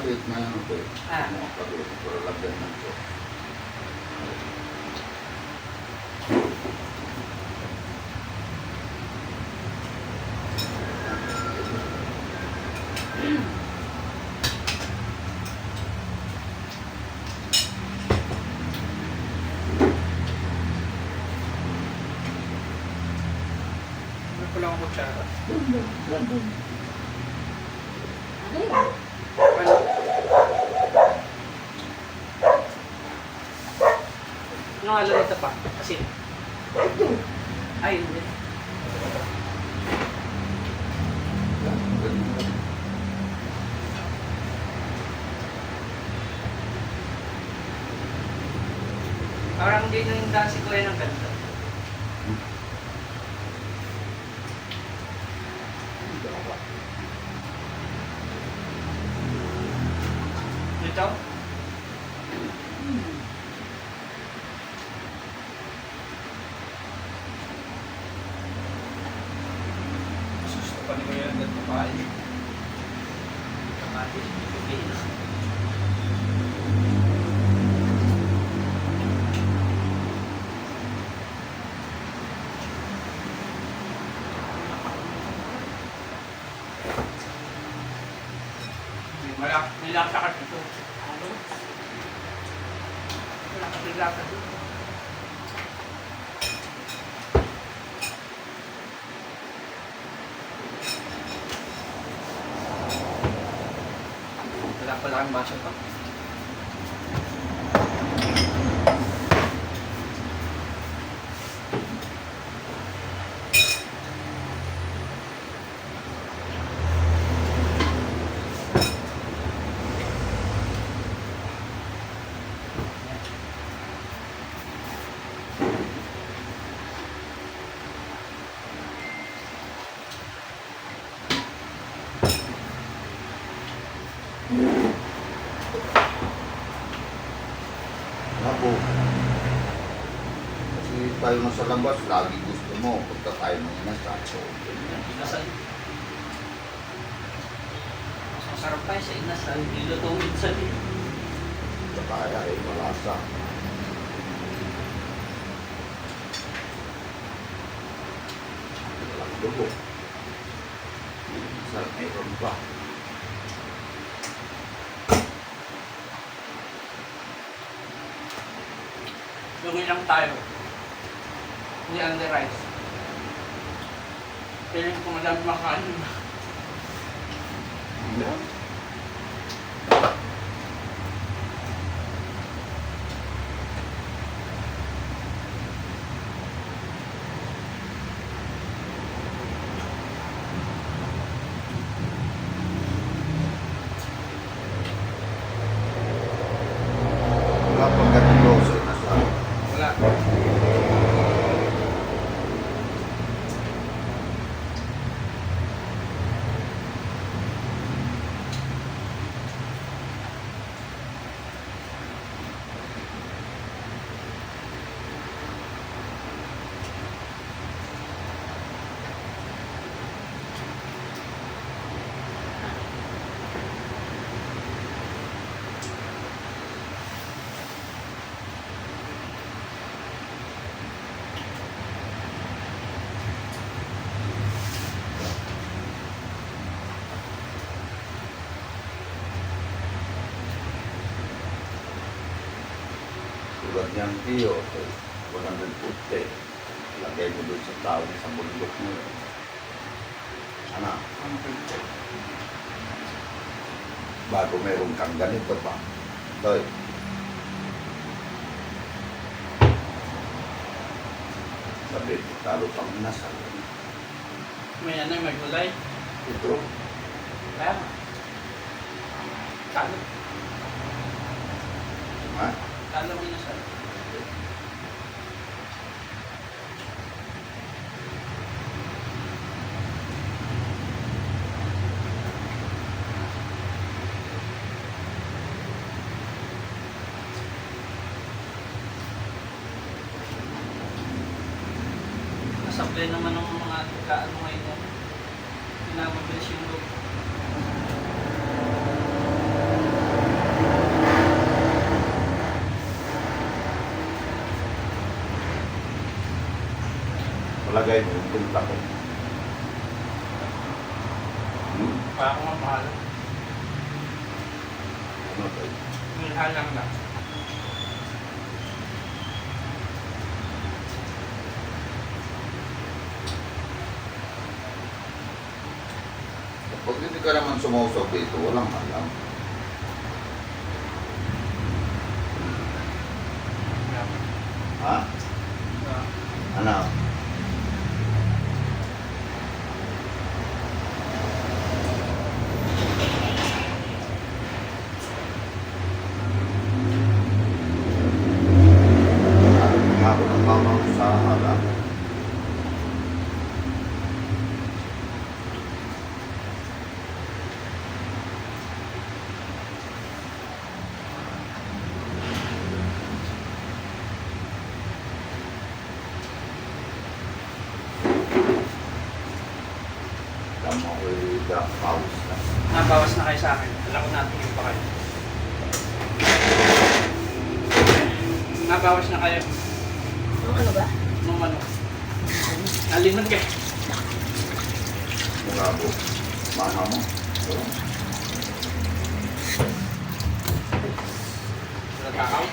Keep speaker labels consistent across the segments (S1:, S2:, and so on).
S1: maliit na yan, okay.
S2: Ah.
S1: Maliit, pero lagyan na ito.
S2: Ano ko lang ang kutsara? Ano? Ano nga lang ito pa? Asin. Ay, hindi. Parang hindi nang daan si Kuya ng ganito. Ito? Susto pa ni Kuya ng ganito pa. Kamatis, Pilipinas. May lasa ka dito. Ano? May lasa dito. Wala pala ang baso pa.
S1: Ako. Kasi tayo nasa labas, lagi gusto mo. Pagka tayo ng inasal, so,
S2: Inasal. Mas masarap tayo sa inasal. Nilutuin sa din.
S1: kaya ay malasa. Walang dugo. Sa meron pa.
S2: Lungi lang tayo. Hindi under rice. Feeling ko madami makain.
S1: Yeah. Wala pang ganun dosa na sa
S2: Wala.
S1: tulad niyang tiyo, 150. Lagay mo doon sa tao sa bundok mo. Ano? Bago meron kang ganito pa. Toy. Sabi, talo pang nasal.
S2: May ano, may gulay.
S1: Ito,
S2: Kaya nga. Talo.
S1: ha?
S2: Talo ko inasal. Nasablay naman ng mga ano ngayon yan. Pinamabilis yung look.
S1: Lagay mo yung punta ko.
S2: Para akong mamahal.
S1: Ano to?
S2: Minahal lang na.
S1: Pag hindi ka naman sumusok dito, walang alam. Ha? Ano? Ako ng mama ko sa harap. Tama ko yung pause na.
S2: Nabawas na kayo sa akin. Alam ko natin yung pa kayo. Nabawas na kayo.
S3: Ano ba?
S2: Nung ano. Nalinod kayo.
S1: Mula ko. Mama mo.
S2: Nagkakaw.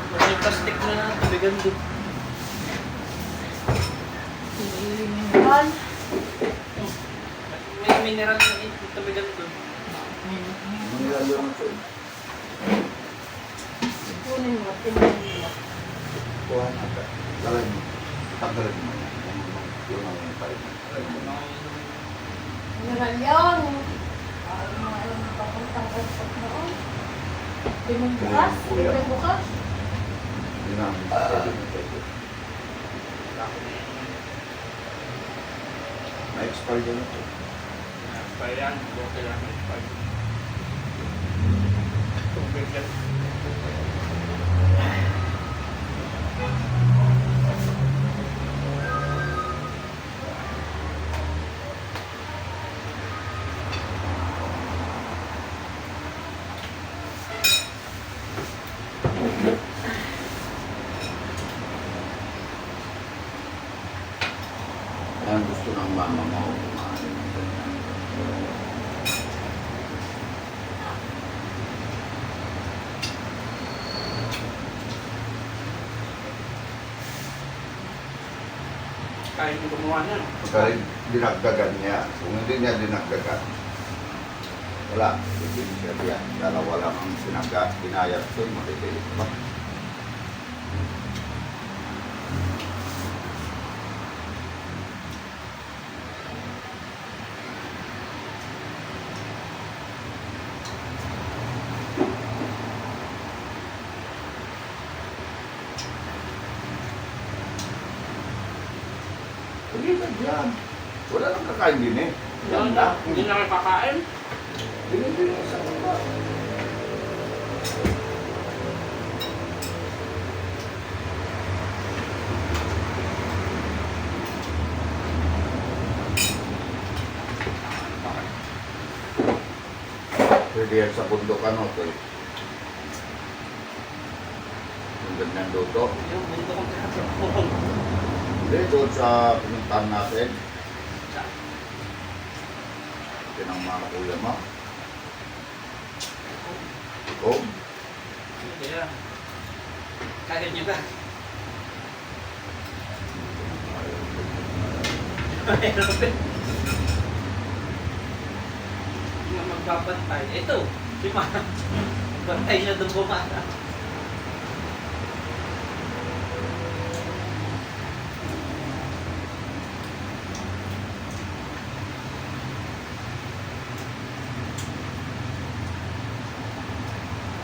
S2: May plastic na tubigan doon.
S3: Mineral.
S2: May mineral na tubigan doon.
S1: Mangyayari lang ito.
S3: Kunin mo, tingnan mo.
S1: Kuha natin. Talay mo. Tanggalin mo yan. Yung ang tayo.
S3: Mineral yan. Ay, mga alam mo papuntang airport noon. Limang bukas? Limang bukas?
S1: Hindi namin pwede na pwede. Na-expire din ito.
S2: Kaya yan, okay lang. Tubig yan.
S1: Yan gusto ng mama mo. Kumain ng ganyan.
S2: Kaya yung gumawa niya.
S1: Kahit dinagdagan niya. Kung hindi niya dinagdagan, wala. Hindi siya diyan. Dalawa lang ang binayad ko. Makitilit pa. Hindi na diyan. Wala nang kakain din eh. Yan na.
S2: Hindi na kayo kakain.
S1: Binibigyan sa baba. Pwede yan sa bundok ano to eh. Yung ganyan luto.
S2: Yung mundo kong tinatapon.
S1: Hindi, doon sa pinuntahan natin. Ito ng mga kuya mo. Ikaw?
S2: Hindi yan. Kaya niyo ba? Yung magbabantay. Ito, si Mama. Bantay siya doon bumata.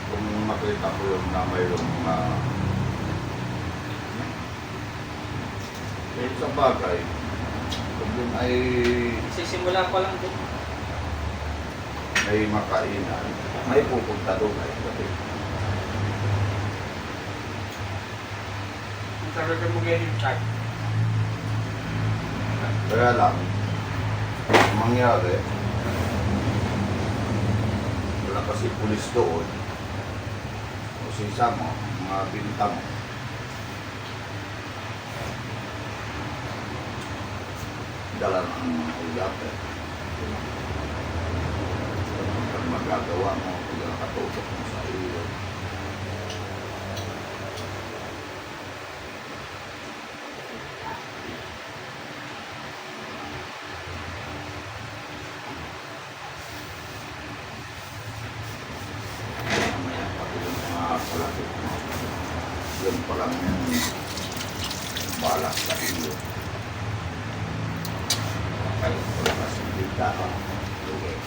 S1: Kung makita ko yung na mayroong sa bagay, kung yun ay
S2: Sisimula ko lang doon.
S1: may makainan, may pupunta doon ay gabi.
S2: Ang talaga mo ganyan yung chat.
S1: Kaya lang, ang mangyari, pa si pulis doon, o si Samo, mga binta mo. Dala ng mga ulap eh. Pag magagawa mo, kung nakatutok mo sa iyo. Mamaya pati yung mga palapit mo. Yun pa lang yung balak sa iyo. Kayo wala kasi dita ka. Okay.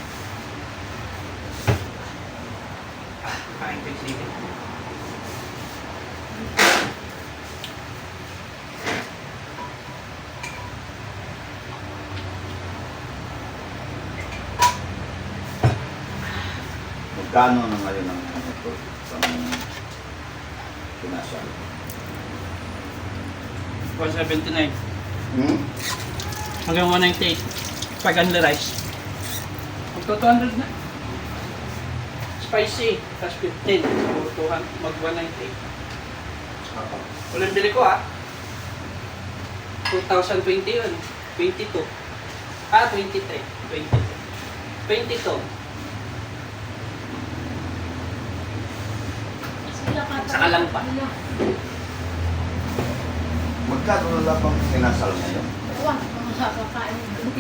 S2: Kain ko yung sige.
S1: Magkano na ngayon ang ano to? Ang pinasal?
S2: 179.
S1: Hmm?
S2: Hanggang 198. Pag unli rice. Magto 200 na. Spicy. Plus 15. Mag 198. Walang bili ko ah. 2020 yun. 22. 23. 22. Saka lang pa.
S1: Magkano na lang ang pinasal ngayon?
S3: Wah, makakakain mo.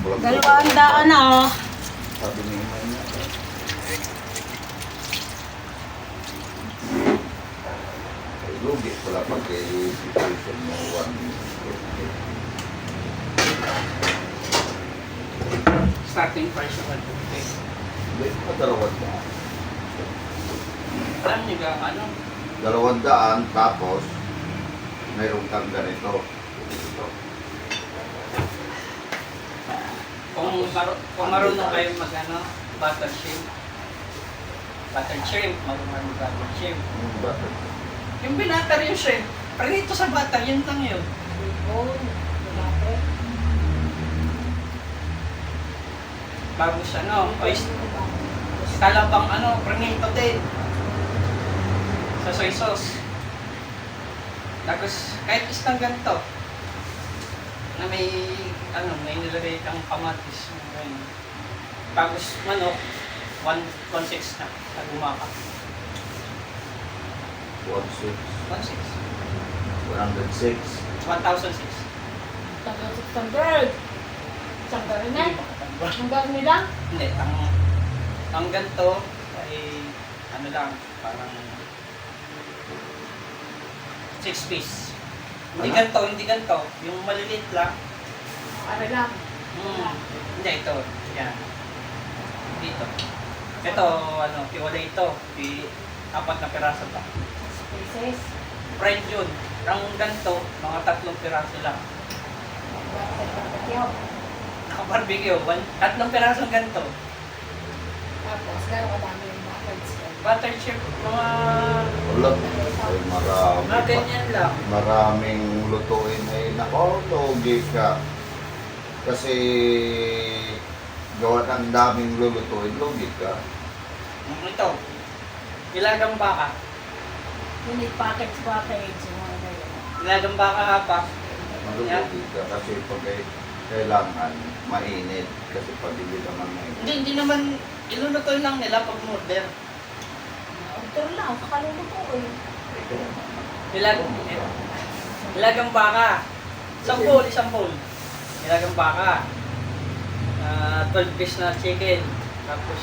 S1: Walang-
S3: 200 na oh.
S1: Sabi ni Imay niya. Ay, lugi pala pag i-situation mo 150.
S2: Starting price ng 150.
S1: Hindi, madalawad na.
S2: Alam niyo ga ano?
S1: 200 tapos mayroong kang ganito. Ito.
S2: Kung marunong kayo mag ano, butter shrimp. Butter shrimp, marunong butter shrimp.
S1: Bakit?
S2: Yung binatter yung shrimp, prinito sa butter, yun lang yun.
S3: Oh, malapit.
S2: Tapos ano, talabang ano, prinito din. Sa soy sauce. Tapos kahit isang ganito, na may ano, may nilagay kang kamatis. Ayun. Tapos manok, 1.6 na, nagumaka.
S1: 1,600.
S2: 1.6.
S1: 106.
S2: 1,006.
S3: Tagal 600. Isang gawin na. Ang gawin nila?
S2: Hindi, ang ganito ay ano lang, parang 6 piece. Hindi
S1: Ano?
S2: ganito, hindi ganito. Yung maliliit lang.
S3: Ano lang?
S2: Hindi, ito. Yan. Dito. Ito, ano, tiwala ito. 4 na piraso pa.
S3: Spaces.
S2: Fried yun. Ang ganito, mga 3 piraso lang. Naka-barbecue, 3 pirasong ganito.
S3: Tapos, gano'n kadami yung buckets.
S2: Butter chip, mga
S1: Wala. Ay,
S2: mga ganyan lang.
S1: maraming lutuin ay nakologi ka. Kasi gawa ng daming lulutuin, logi ka.
S2: Ito, ilagang baka.
S3: Unit package. Yung mga ganyan.
S2: Ilagang baka pa.
S1: Malulogi ka kasi pag kailangan mainit. Kasi pag hindi naman mainit.
S2: Hindi naman, ilulutoy lang nila pag order.
S3: Order lang, kakalunod ko eh.
S2: Ilagang baka. 10 bowl. Ilagang baka. 12 piece na chicken. Tapos,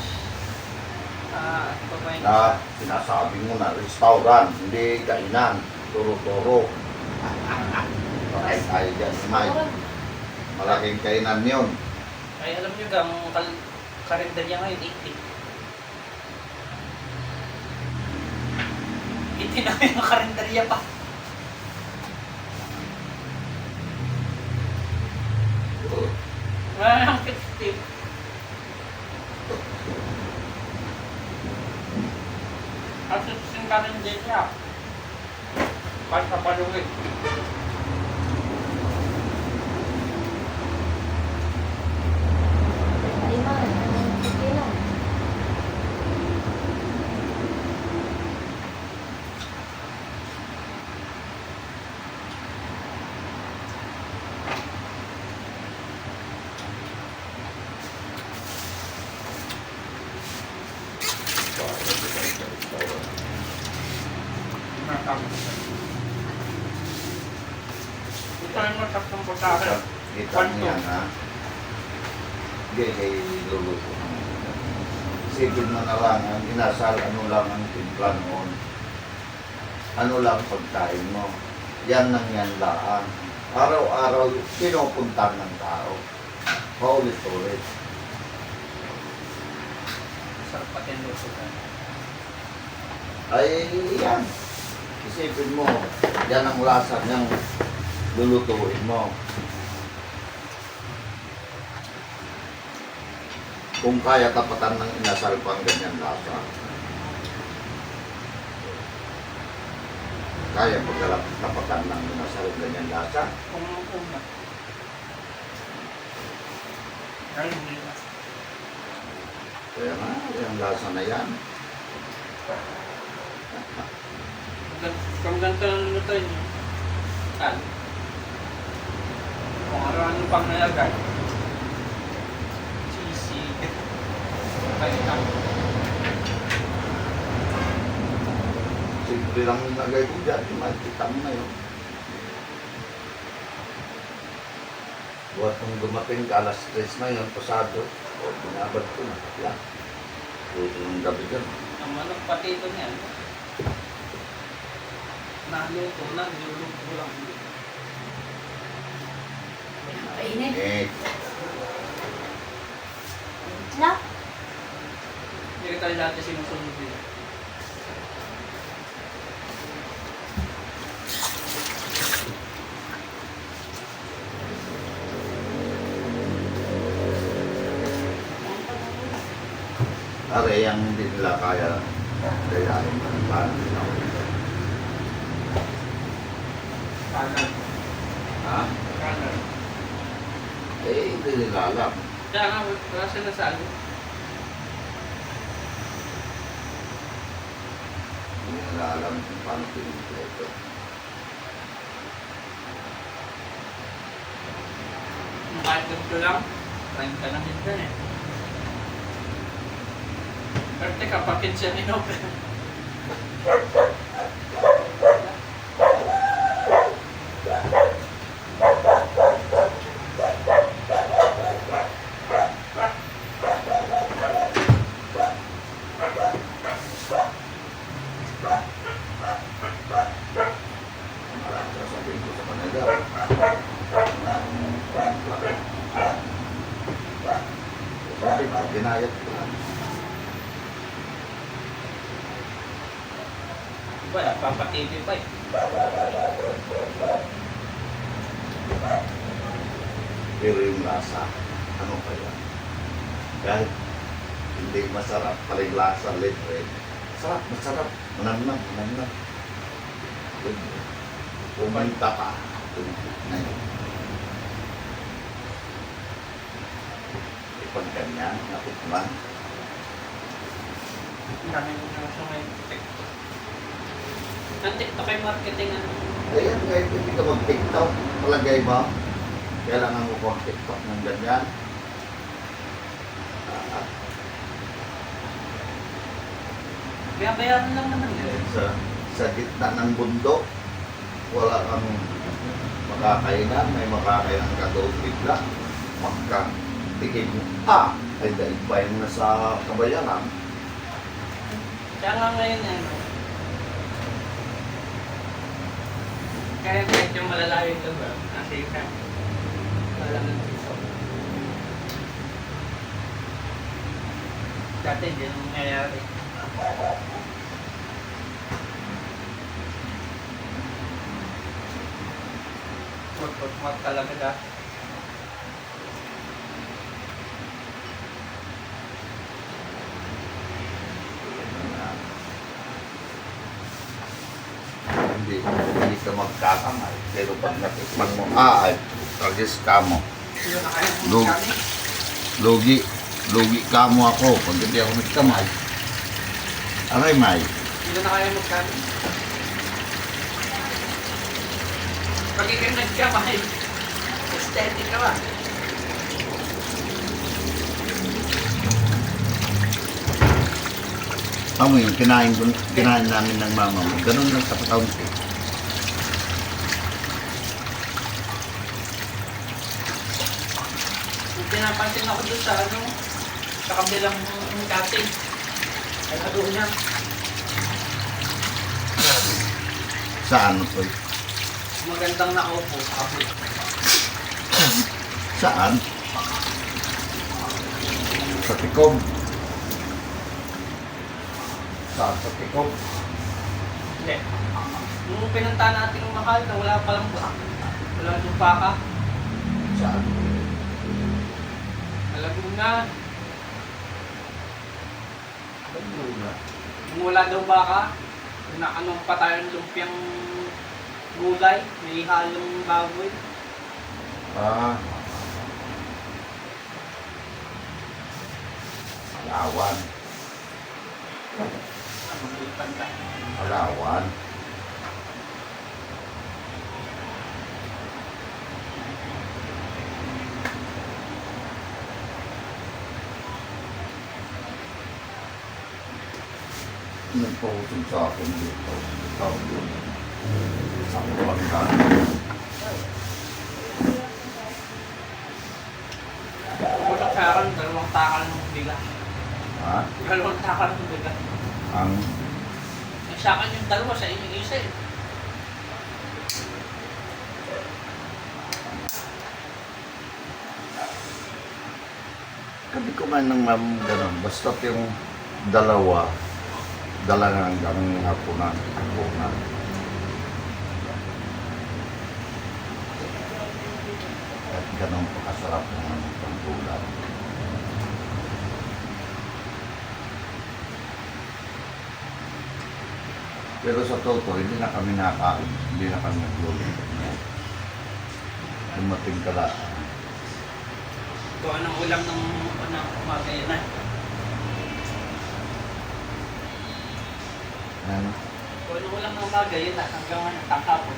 S2: ito pa yun.
S1: Na sinasabi mo na restaurant, hindi kainan. Turo-toro. Ay, dyan, May. Malaking kainan yun.
S2: Ay, alam nyo gang karinderya ngayon, 80. 80 na yung karinderya pa. Wala nang 50. At yung karinderya. Pasapaluwi.
S3: Ay man, sige lang.
S2: pagkakal.
S1: Kita niya na. Hindi kay luluto. Isipin mo na lang, ang inasal, ano lang ang timpla noon. Ano lang pagkain mo. Yan nang yan lang. Araw-araw, pinupuntan ng tao. Paulit-ulit.
S2: Sarap pati ang luto ka.
S1: Ay, yan. Isipin mo, yan ang lasa niyang lulutuin mo. Kung kaya tapatan ng inasal pang ganyan lasa. Kaya pagkalap tapatan ng inasal ganyan lasa.
S2: Kung una. Ay, hindi na.
S1: Kaya nga, yung lasa na yan.
S2: Kung ganito ang luto niyo, tal. Kung ano pang nalagay. Cheesy. Kaya
S1: Simple lang yung lagay ko dyan, makikita mo na yun. Buhat nung dumating ka, alas 3 na yun, pasado. O, binabad ko na. Yan. Tuto ng gabi dyan.
S2: ang manok pati ito niyan. Naluto na, niluluto lang.
S3: Kainin.
S1: Eh,
S3: Itlap.
S2: Hindi ka tayo dati sinusunod din.
S1: are yang hindi nila kaya gayahin ng parang ginawa.
S2: Kanan.
S1: Ha?
S2: Kanan.
S1: Eh, hindi nila alam.
S2: Kaya nga, wala sila sa ano.
S1: Hindi nila alam kung paano pinipleto.
S2: Kahit ganito lang, trying ka na minsan eh. Pero teka, bakit siya ninopen?
S1: Sasabihin ko sa kanila. Sabi ko, ginayat ko lang.
S2: Wala, papatibig pa eh.
S1: Pero yung lasa, ano pa yan? Kahit hindi masarap, paling lasa, litre. Masarap, masarap. Manamnam, manamnam. Pumunta ka. Ngayon. Ipag ganyan, natikman.
S2: Ang dami mo na sa may TikTok. Ang TikTok ay marketing ano.
S1: Ayan, kahit hindi ka mag-tiktok, palagay mo, kailangan mo kong tiktok ng ganyan.
S2: Kaya bayaran lang naman
S1: Eh,
S2: yun.
S1: sa gitna ng bundok, wala kang makakainan, may makakainan ka doon bigla, magka-tikim mo, ay dahil ba yung nasa kabayaran?
S2: Kaya nga ngayon ano. Kaya kahit yung malalayo ito ba, kasi ka. Wala nga dito. Dati hindi nang nangyayari. Mat talaga dati.
S1: Hindi ka magkakamay, pero pag natikman mo, ay, tagis ka mo.
S2: Hindi na kaya
S1: Lug-
S2: kami.
S1: Lugi ka mo ako pag hindi ako nagkamay. Aray, May.
S2: Hindi na kaya magkano. Pag ikaw nagkamay, aesthetic ka ba?
S1: Tama yun, kinain namin ng mama mo. Ganun lang sa patawin ko.
S2: Yung pinapansin ako doon sa ano, sa kabilang cutting. Ay, doon niya.
S1: Saan po?
S2: Magandang nakaupo sa kapit.
S1: Saan? Sa Tikom. Saan sa Tikom?
S2: Hindi. Nung pinunta natin yung mahal na wala palang ba? Wala yung baka.
S1: Saan?
S2: Laguna.
S1: Laguna.
S2: Kung wala daw baka, na anong patayang lumpiang gulay, may halong baboy.
S1: Ah. Palawan.
S2: Anong ipanta?
S1: Palawan. Nagpahusog sa akin dito. Tawag yun. Ang pagkaan.
S2: Putak sa akin, dalawang takal ng biga.
S1: Ha?
S2: Dalawang takal ng biga.
S1: Ang
S2: Sa akin yung dalawa, sa inyo isa eh.
S1: kami kumain ng ganun. Basta yung dalawa, dala na hanggang hapunan. At ganun pa kasarap ng panggulan. Pero sa totoo, hindi na kami nakain. Hindi na kami nagluluto. Dumating ka lang.
S2: Ito anong ulam ng umaga yun na.
S1: Ano?
S2: Ito anong ulam ng umaga yun na, hanggang tangkapon.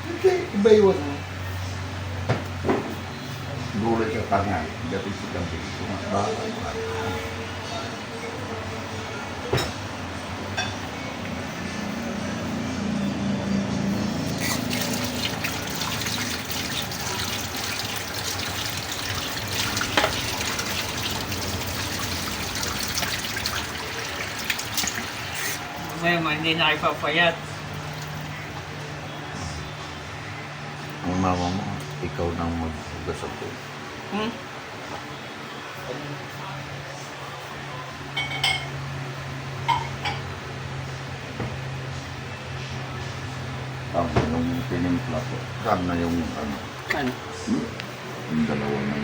S1: Hindi, iba yun. Gulay sa tanga. Gabi si gabi.
S2: Ngayon, hindi na ipapayat.
S1: Ang mama mo, ikaw nang maghugas ako.
S2: Hmm?
S1: Nung tinimpla ko, saan na yung ano,
S2: Ano?
S1: yung dalawa na